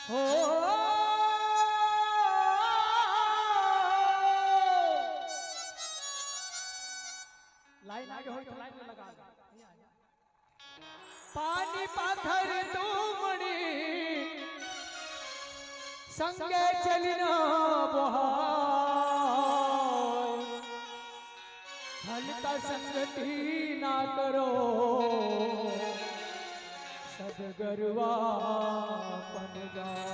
हो लाइन आगे हो तो लाइन में लगा दो। पानी पाथर तुमड़ी संगे चलना बहाय हल्का संगति ना करो सदगरवा पन जाए।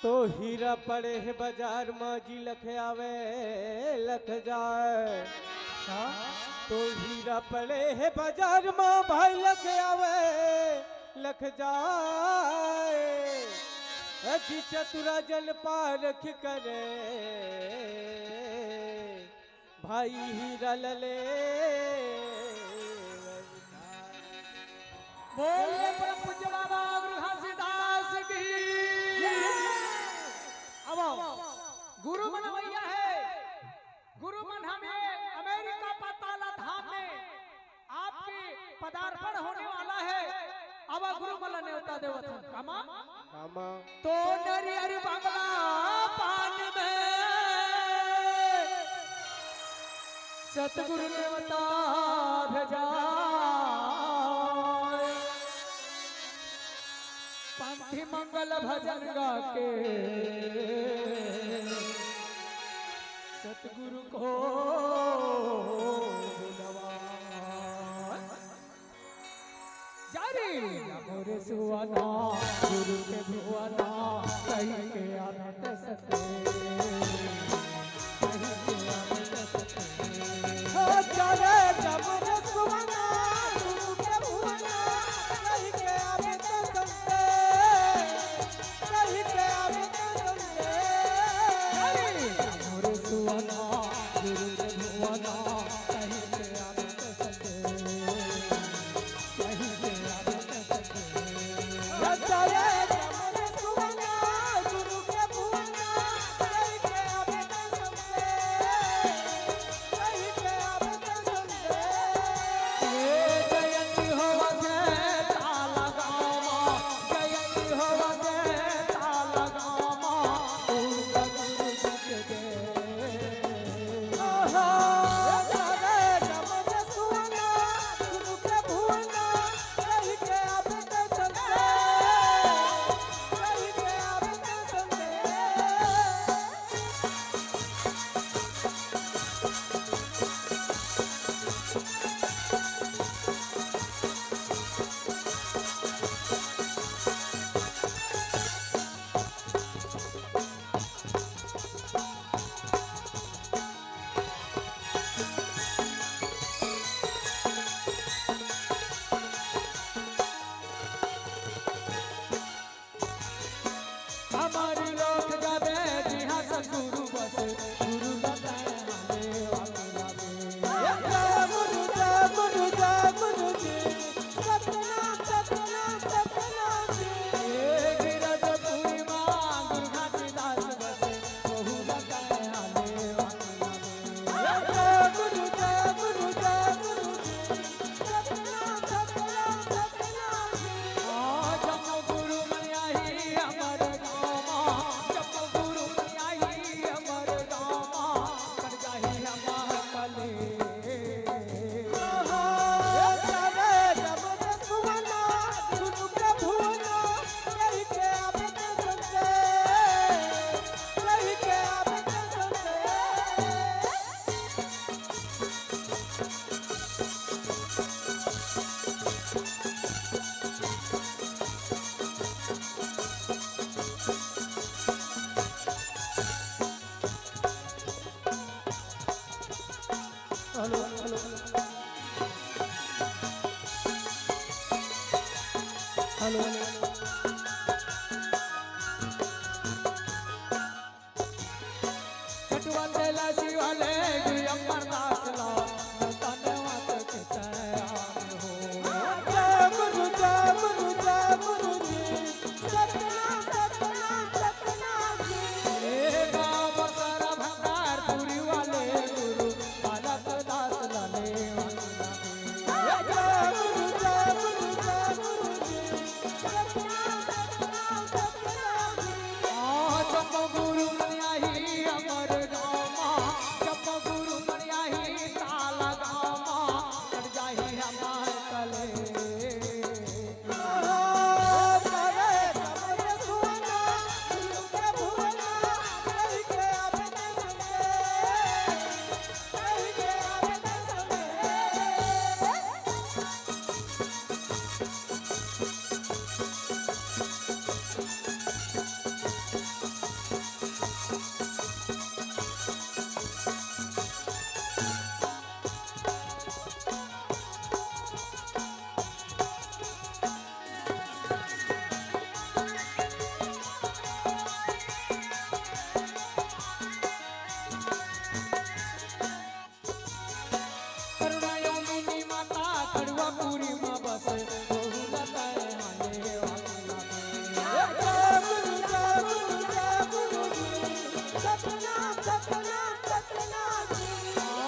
तो हीरा पड़े है बाजार में जी लख आवे लख जाए। तो हीरा पड़े है बाजार में भाई लख आवे लख जाए। अजी चतुरा जल पारख करे भाई हीरा लले। बोले परम पूज्य बाबा गुरु घासीदास की। अब गुरु मन भैया है। गुरु मन हमें अमेरिका पाताला धाम में आपके पदार्पण होने वाला है। अब गुरु मन न्योता देवथन कामा कामा तो नरियर बंगला पान में सतगुरु न्योता भेजा। पंथी मंगल भजन गा के सतगुरु को बुलवाए। जारी मोरे सुवाना गुरु के भुवना कहीं के आनंद सते कहीं के आनंद सते। हो चले जब सुवना गुरु के भुवना कहीं के आनंद सते कहीं के आनंद सते। मोरे सुवाना गुरु के भुवना कहीं के आनंद सते कहीं के आनंद सते। चले जब सुवना गुरु के भुवना कहीं के आनंद सते कहीं के आनंद सते। जयंती हो ताला गामा जयंती हो ताला गामा गुरु गुरु के हमारी लोक जाबे जिहा सतगुरु बस गुरु बताए हमें अकेला गिरज पूरी मां गुरु घासीदास बस बहु बताए हमें जम्मो गुरु मन आई हमर गामा जम्मो गुरु मन आई हमर गामा कर जाही हमर कले। हेलो हेलो हेलो छटवन देला शिवाले गुरु अमरदास ला धन्यवाद कहता हो। गाँव बसारा भंडार पूरी वाले गुरु बालक दास लाले वाला। सतना जी